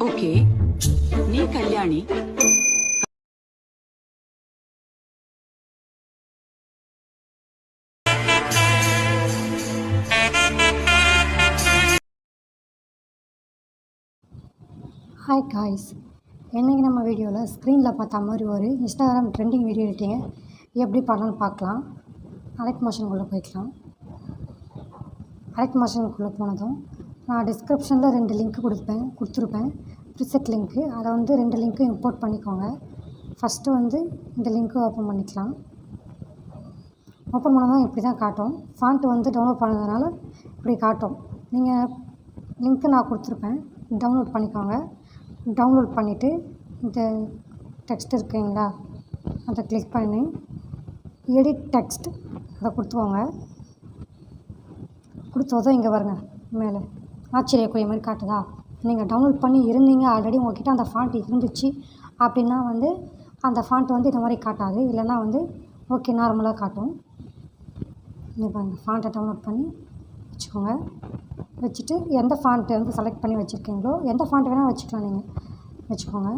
Okay, நீ Kalyani. Hi guys, இன்றைக்கி நம்ம வீடியோவில் ஸ்க்ரீனில் பார்த்த மாதிரி ஒரு இன்ஸ்டாகிராம் ட்ரெண்டிங் வீடியோ எடிட்டிங்கை எப்படி பண்ணலான்னு பார்க்கலாம். அலெக்ட் மோஷனுக்குள்ளே போய்க்கலாம். அலெக்ட் மோஷனுக்குள்ளே போனதும் நான் டிஸ்கிரிப்ஷனில் 2 லிங்க் கொடுத்துருப்பேன் ப்ரிசெட் லிங்க்கு. அதை வந்து 2 லிங்க்கும் இம்போர்ட் பண்ணிக்கோங்க. ஃபஸ்ட்டு வந்து இந்த லிங்க்கு ஓப்பன் பண்ணிக்கலாம். ஓப்பன் பண்ணதும் இப்படி தான் காட்டும். ஃபாண்ட்டு வந்து டவுன்லோட் பண்ணதுனால இப்படி காட்டும். நீங்கள் லிங்க்கு நான் கொடுத்துருப்பேன், டவுன்லோட் பண்ணிக்கோங்க. டவுன்லோட் பண்ணிவிட்டு இந்த டெக்ஸ்ட் இருக்குங்களா, அதை கிளிக் பண்ணி எடிட் டெக்ஸ்ட் அதை கொடுத்துக்கோங்க. கொடுத்ததும் இங்கே வருங்க, மேலே ஆச்சரியக்குரிய மாதிரி காட்டுதா. நீங்கள் டவுன்லோட் பண்ணி இருந்தீங்க ஆல்ரெடி, உங்கள்கிட்ட அந்த ஃபாண்ட் இருந்துச்சு அப்படின்னா வந்து அந்த ஃபாண்ட் வந்து இந்த மாதிரி காட்டாது. இல்லைன்னா வந்து ஓகே நார்மலாக காட்டும். இப்போ அந்த ஃபாண்ட்டை டவுன்லோட் பண்ணி வச்சுக்கோங்க. வச்சுட்டு எந்த ஃபாண்ட்டை வந்து செலக்ட் பண்ணி வச்சுருக்கீங்களோ, எந்த ஃபாண்ட் வேணால் வச்சுக்கலாம், நீங்கள் வச்சுக்கோங்க.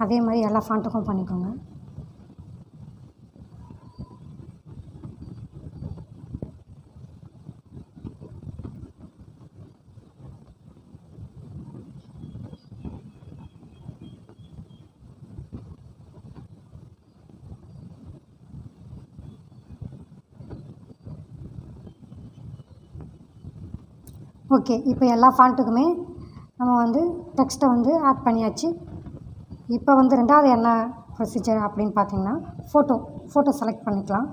அதே மாதிரி எல்லா ஃபாண்ட்டுக்கும் பண்ணிக்கோங்க. ஓகே, இப்போ எல்லா ஃபாண்ட்டுக்குமே நம்ம வந்து டெக்ஸ்ட்டை வந்து ஆட் பண்ணியாச்சு. இப்போ வந்து ரெண்டாவது என்ன ப்ரொசீஜர் அப்படின்னு பார்த்தீங்கன்னா, ஃபோட்டோ செலக்ட் பண்ணிக்கலாம்.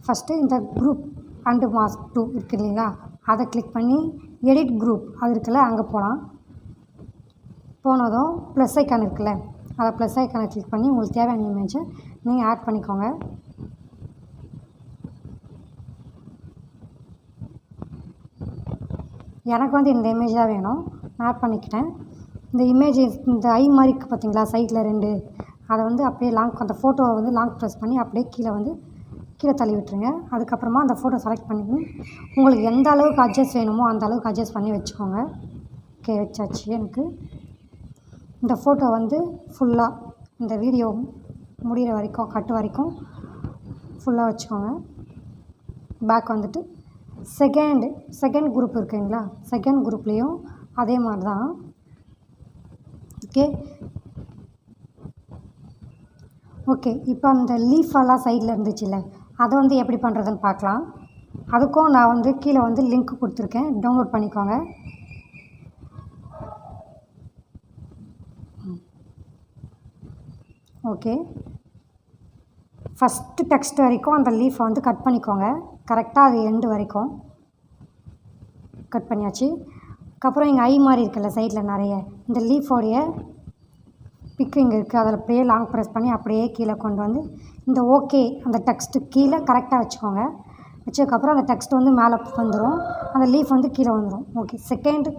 ஃபஸ்ட்டு இந்த குரூப் அண்டு மாஸ்க் 2 இருக்குது இல்லைங்களா, அதை கிளிக் பண்ணி எடிட் குரூப் அது இருக்குல்ல, அங்கே போகலாம். போனதும் ப்ளஸ் ஐக்கான் இருக்குல்ல, அதை ப்ளஸ் ஐக்கானை கிளிக் பண்ணி உங்களுக்கு தேவையான இமேஜை நீங்கள் ஆட் பண்ணிக்கோங்க. எனக்கு வந்து இந்த இமேஜ் தான் வேணும், நான் ஆட் பண்ணிக்கிட்டேன். இந்த இமேஜ் இந்த ஐ மாதிரி இருக்குது பார்த்தீங்களா, சைடில் 2, அதை வந்து அப்படியே அந்த ஃபோட்டோவை வந்து லாங் ப்ரெஸ் பண்ணி அப்படியே கீழே தள்ளி விட்டுருங்க. அதுக்கப்புறமா அந்த ஃபோட்டோ செலக்ட் பண்ணி உங்களுக்கு எந்த அளவுக்கு அட்ஜஸ்ட் வேணுமோ அந்த அளவுக்கு அட்ஜஸ்ட் பண்ணி வச்சுக்கோங்க. ஓகே, வச்சாச்சு. எனக்கு இந்த ஃபோட்டோ வந்து ஃபுல்லாக இந்த வீடியோ முடிகிற வரைக்கும் கட்டு வரைக்கும் ஃபுல்லாக வச்சுக்கோங்க. பேக் வந்துட்டு செகண்ட் குரூப் இருக்குங்களா, செகண்ட் குரூப்லேயும் அதே மாதிரி தான். ஓகே, இப்போ அந்த லீஃபெல்லாம் சைடில் இருந்துச்சுல்ல, அதை வந்து எப்படி பண்ணுறதுன்னு பார்க்கலாம். அதுக்கும் நான் வந்து கீழே வந்து லிங்க் கொடுத்துருக்கேன், டவுன்லோட் பண்ணிக்கோங்க. ஓகே, ஃபஸ்ட்டு டெக்ஸ்ட் வரைக்கும் அந்த லீஃபை வந்து கட் பண்ணிக்கோங்க. கரெக்டாக அது எண்டு வரைக்கும் கட் பண்ணியாச்சு. அதுக்கப்புறம் இங்கே ஐ மாதிரி இருக்குல்ல சைடில் நிறைய, இந்த லீஃபோடைய பிக்கு இங்கே இருக்குது, அதில் அப்படியே லாங் ப்ரெஸ் பண்ணி அப்படியே கீழே கொண்டு வந்து இந்த ஓகே அந்த டெக்ஸ்ட்டு கீழே கரெக்டாக வச்சுக்கோங்க. வச்சதுக்கப்புறம் அந்த டெக்ஸ்ட் வந்து மேலே வந்துடும், அந்த லீஃப் வந்து கீழே வந்துடும். ஓகே, செகண்ட்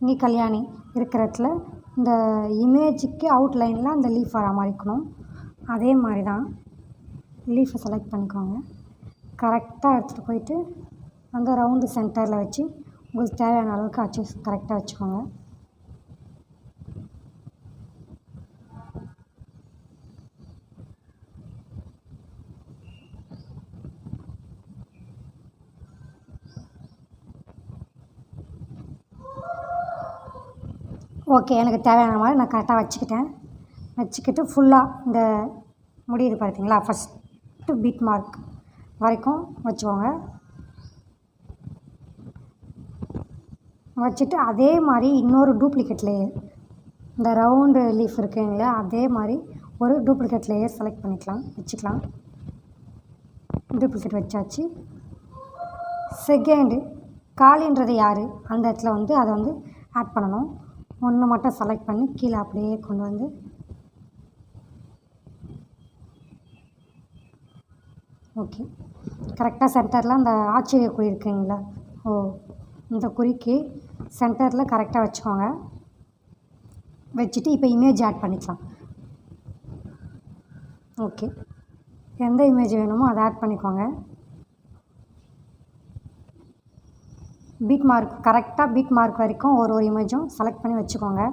நீ கல்யாணி இருக்கிற இடத்துல இந்த இமேஜுக்கு அவுட்லைனில் அந்த லீஃப் வர மாதிரி இருக்கணும். அதே மாதிரி தான் லீஃபை செலக்ட் பண்ணிக்கோங்க. கரெக்டாக எடுத்துகிட்டு போயிட்டு அந்த ரவுண்டு சென்டரில் வச்சு உங்களுக்கு தேவையான அளவுக்கு அட்ஜஸ்ட் கரெக்டாக வச்சுக்கோங்க. ஓகே, எனக்கு தேவையான மாதிரி நான் கரெக்டாக வச்சுக்கிட்டு ஃபுல்லாக இந்த முடியுது பார்த்தீங்களா, ஃபஸ்ட்டு பீட் மார்க் வரைக்கும் வச்சுக்கோங்க. வச்சுட்டு அதே மாதிரி இன்னொரு டூப்ளிகேட் லேயர், இந்த ரவுண்டு லீஃப் இருக்குங்களா, அதே மாதிரி ஒரு டூப்ளிகேட் லேயர் செலக்ட் வச்சுக்கலாம். டூப்ளிகேட் வச்சாச்சு. செகண்டு காலின்றது யார் அந்த இடத்துல வந்து அதை வந்து ஆட் பண்ணணும். ஒன்று மட்டும் செலக்ட் பண்ணி கீழே அப்படியே கொண்டு வந்து ஓகே, கரெக்டாக சென்டரில் அந்த ஆச்சரிய குறி இருக்குங்களா, இந்த குறிக்கு சென்டரில் கரெக்டாக வச்சுக்கோங்க. வச்சுட்டு இப்போ இமேஜ் ஆட் பண்ணிக்கலாம். ஓகே, எந்த இமேஜ் வேணுமோ அதை ஆட் பண்ணிக்கோங்க. பீட் மார்க் கரெக்டாக பீட் மார்க் வரைக்கும் ஒரு இமேஜும் செலக்ட் பண்ணி வச்சுக்கோங்க.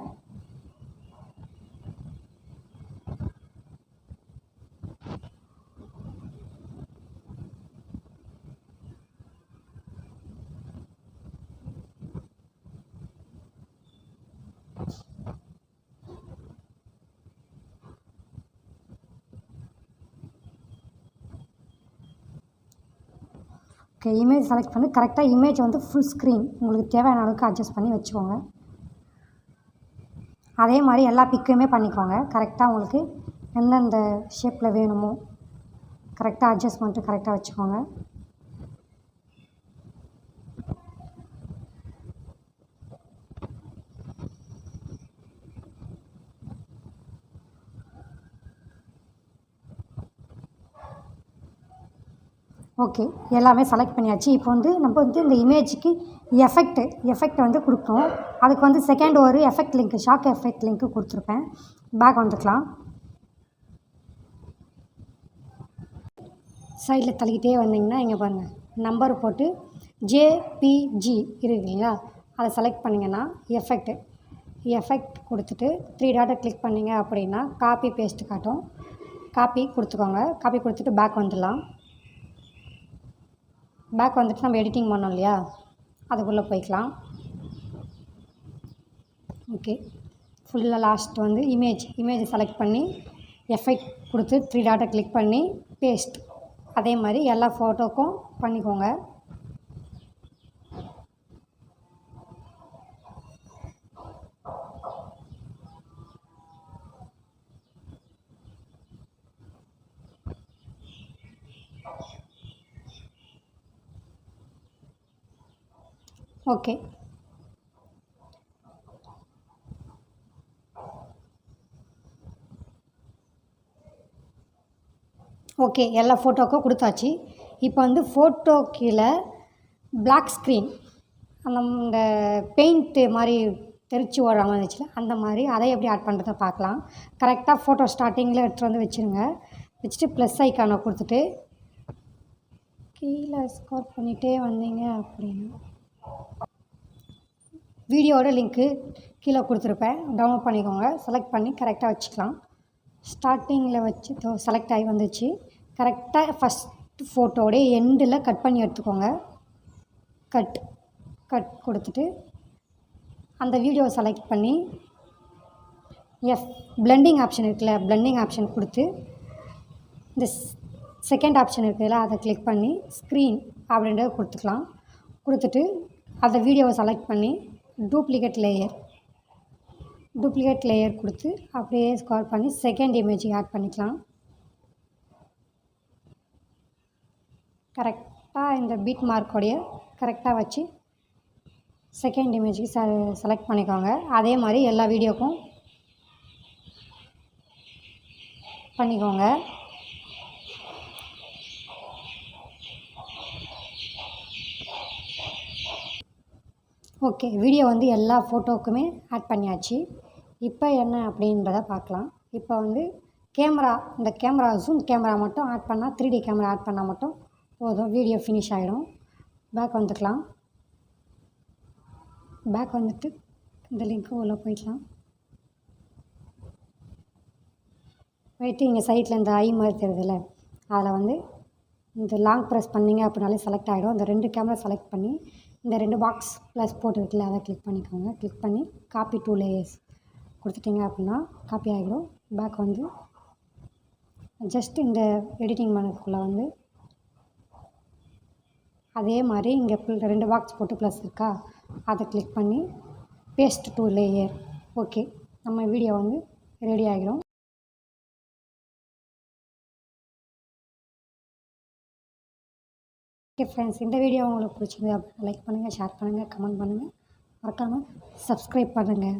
ஓகே, இமேஜ் செலக்ட் பண்ணி கரெக்டாக இமேஜ் வந்து ஃபுல் ஸ்க்ரீன் உங்களுக்கு தேவையான அளவுக்கு அட்ஜஸ்ட் பண்ணி வச்சுக்கோங்க. அதே மாதிரி எல்லா பிக்குமே பண்ணிக்கோங்க. கரெக்டாக உங்களுக்கு எந்தெந்த ஷேப்பில் வேணுமோ கரெக்டாக அட்ஜஸ்ட்மெண்ட்டு கரெக்டாக வச்சுக்கோங்க. ஓகே, எல்லாமே செலக்ட் பண்ணியாச்சு. இப்போ வந்து நம்ம வந்து இந்த இமேஜுக்கு எஃபெக்ட் வந்து கொடுக்கணும். அதுக்கு வந்து செகண்ட் ஒரு effect link shock effect link கொடுத்துருப்பேன். பேக் வந்துக்கலாம். சைடில் தள்ளிக்கிட்டே வந்தீங்கன்னா இங்கே பாருங்கள் நம்பர் போட்டு ஜேபிஜி இருக்கு இல்லைங்களா, அதை செலக்ட் பண்ணிங்கன்னா எஃபெக்ட் கொடுத்துட்டு 3 டாட்டை கிளிக் பண்ணிங்க அப்படின்னா காப்பி பேஸ்ட் காட்டும். காப்பி கொடுத்துக்கோங்க. காப்பி கொடுத்துட்டு பேக் வந்துடலாம். பேக் வந்துட்டு நம்ம எடிட்டிங் பண்ணோம் இல்லையா, அதுக்குள்ளே போய்க்கலாம். ஓகே, ஃபுல்லாக லாஸ்ட் வந்து இமேஜ் செலக்ட் பண்ணி எஃபெக்ட் கொடுத்து 3 டாட்டை கிளிக் பண்ணி பேஸ்ட். அதே மாதிரி எல்லா ஃபோட்டோக்கும் பண்ணிக்கோங்க. ஓகே, ஓகே எல்லா ஃபோட்டோக்கும் கொடுத்தாச்சு. இப்போ வந்து ஃபோட்டோ கீழே பிளாக் ஸ்க்ரீன் அந்த பெயிண்ட்டு மாதிரி தெரிச்சு ஓடுற மாதிரி இருந்துச்சுல, அந்த மாதிரி அதை எப்படி ஆட் பண்ணுறத பார்க்கலாம். கரெக்டாக ஃபோட்டோ ஸ்டார்டிங்கில் எடுத்துகிட்டு வந்து வச்சுருங்க. வச்சுட்டு ப்ளஸ் ஐக்கானை கொடுத்துட்டு கீழே ஸ்க்ரோல் பண்ணிகிட்டே வந்தீங்க அப்படின்னா வீடியோட லிங்க்கு கீழே கொடுத்துருப்பேன், டவுன்லோட் பண்ணிக்கோங்க. செலக்ட் பண்ணி கரெக்டாக வச்சுக்கலாம். ஸ்டார்டிங்கில் வச்சு செலக்ட் ஆகி வந்துச்சு. கரெக்டாக ஃபஸ்ட்டு ஃபோட்டோடைய எண்டில் கட் பண்ணி எடுத்துக்கோங்க. கட் கொடுத்துட்டு அந்த வீடியோவை செலக்ட் பண்ணி பிளெண்டிங் ஆப்ஷன் இருக்குல்ல, பிளெண்டிங் ஆப்ஷன் கொடுத்து இந்த செகண்ட் ஆப்ஷன் இருக்குதுல்ல, அதை கிளிக் பண்ணி ஸ்க்ரீன் அப்படின்றத கொடுத்துக்கலாம். கொடுத்துட்டு அந்த வீடியோவை செலக்ட் பண்ணி டூப்ளிகேட் லேயர் கொடுத்து அப்படியே ஸ்க்ரோல் பண்ணி செகண்ட் இமேஜுக்கு ஆட் பண்ணிக்கலாம். கரெக்டாக இந்த பீட் மார்க்கோடைய கரெக்டாக வச்சு செகண்ட் இமேஜுக்கு செலக்ட் பண்ணிக்கோங்க. அதே மாதிரி எல்லா வீடியோக்கும் பண்ணிக்கோங்க. ஓகே, வீடியோ வந்து எல்லா ஃபோட்டோவுக்குமே ஆட் பண்ணியாச்சு. இப்போ என்ன அப்படின்றத பார்க்கலாம். இப்போ வந்து இந்த ஜூம் கேமரா மட்டும் ஆட் பண்ணால் 3D கேமரா ஆட் பண்ணால் மட்டும் போதும், வீடியோ ஃபினிஷ் ஆகிடும். பேக் வந்துக்கலாம். பேக் வந்துட்டு இந்த லிங்க்கு உள்ளே போய்க்கலாம். போயிட்டு இங்கே சைட்டில் இந்த ஐ மாதிரி தெரியுதுல்ல, அதில் வந்து இந்த லாங் ப்ரெஸ் பண்ணிங்க அப்படின்னாலே செலக்ட் ஆகிடும். இந்த 2 கேமரா செலக்ட் பண்ணி இந்த 2 பாக்ஸ் ப்ளஸ் போட்டுருக்குல்ல, அதை கிளிக் பண்ணிக்கோங்க. கிளிக் பண்ணி காப்பி 2 லேயர்ஸ் கொடுத்துட்டிங்க அப்படின்னா காப்பி ஆகிடும். பேக் வந்து ஜஸ்ட் இந்த எடிட்டிங் பண்ணதுக்குள்ளே வந்து அதே மாதிரி இங்கே 2 பாக்ஸ் போட்டு ப்ளஸ் இருக்கா, அதை கிளிக் பண்ணி பேஸ்ட் 2 லேயர். ஓகே, நம்ம வீடியோ வந்து ரெடி ஆகிடும். ஓகே ஃப்ரெண்ட்ஸ், இந்த வீடியோ உங்களுக்கு பிடிச்சிருந்தது அப்படின்னா லைக் பண்ணுங்கள், ஷேர் பண்ணுங்கள், கமெண்ட் பண்ணுங்கள், மறக்காமல் சப்ஸ்கிரைப் பண்ணுங்கள்.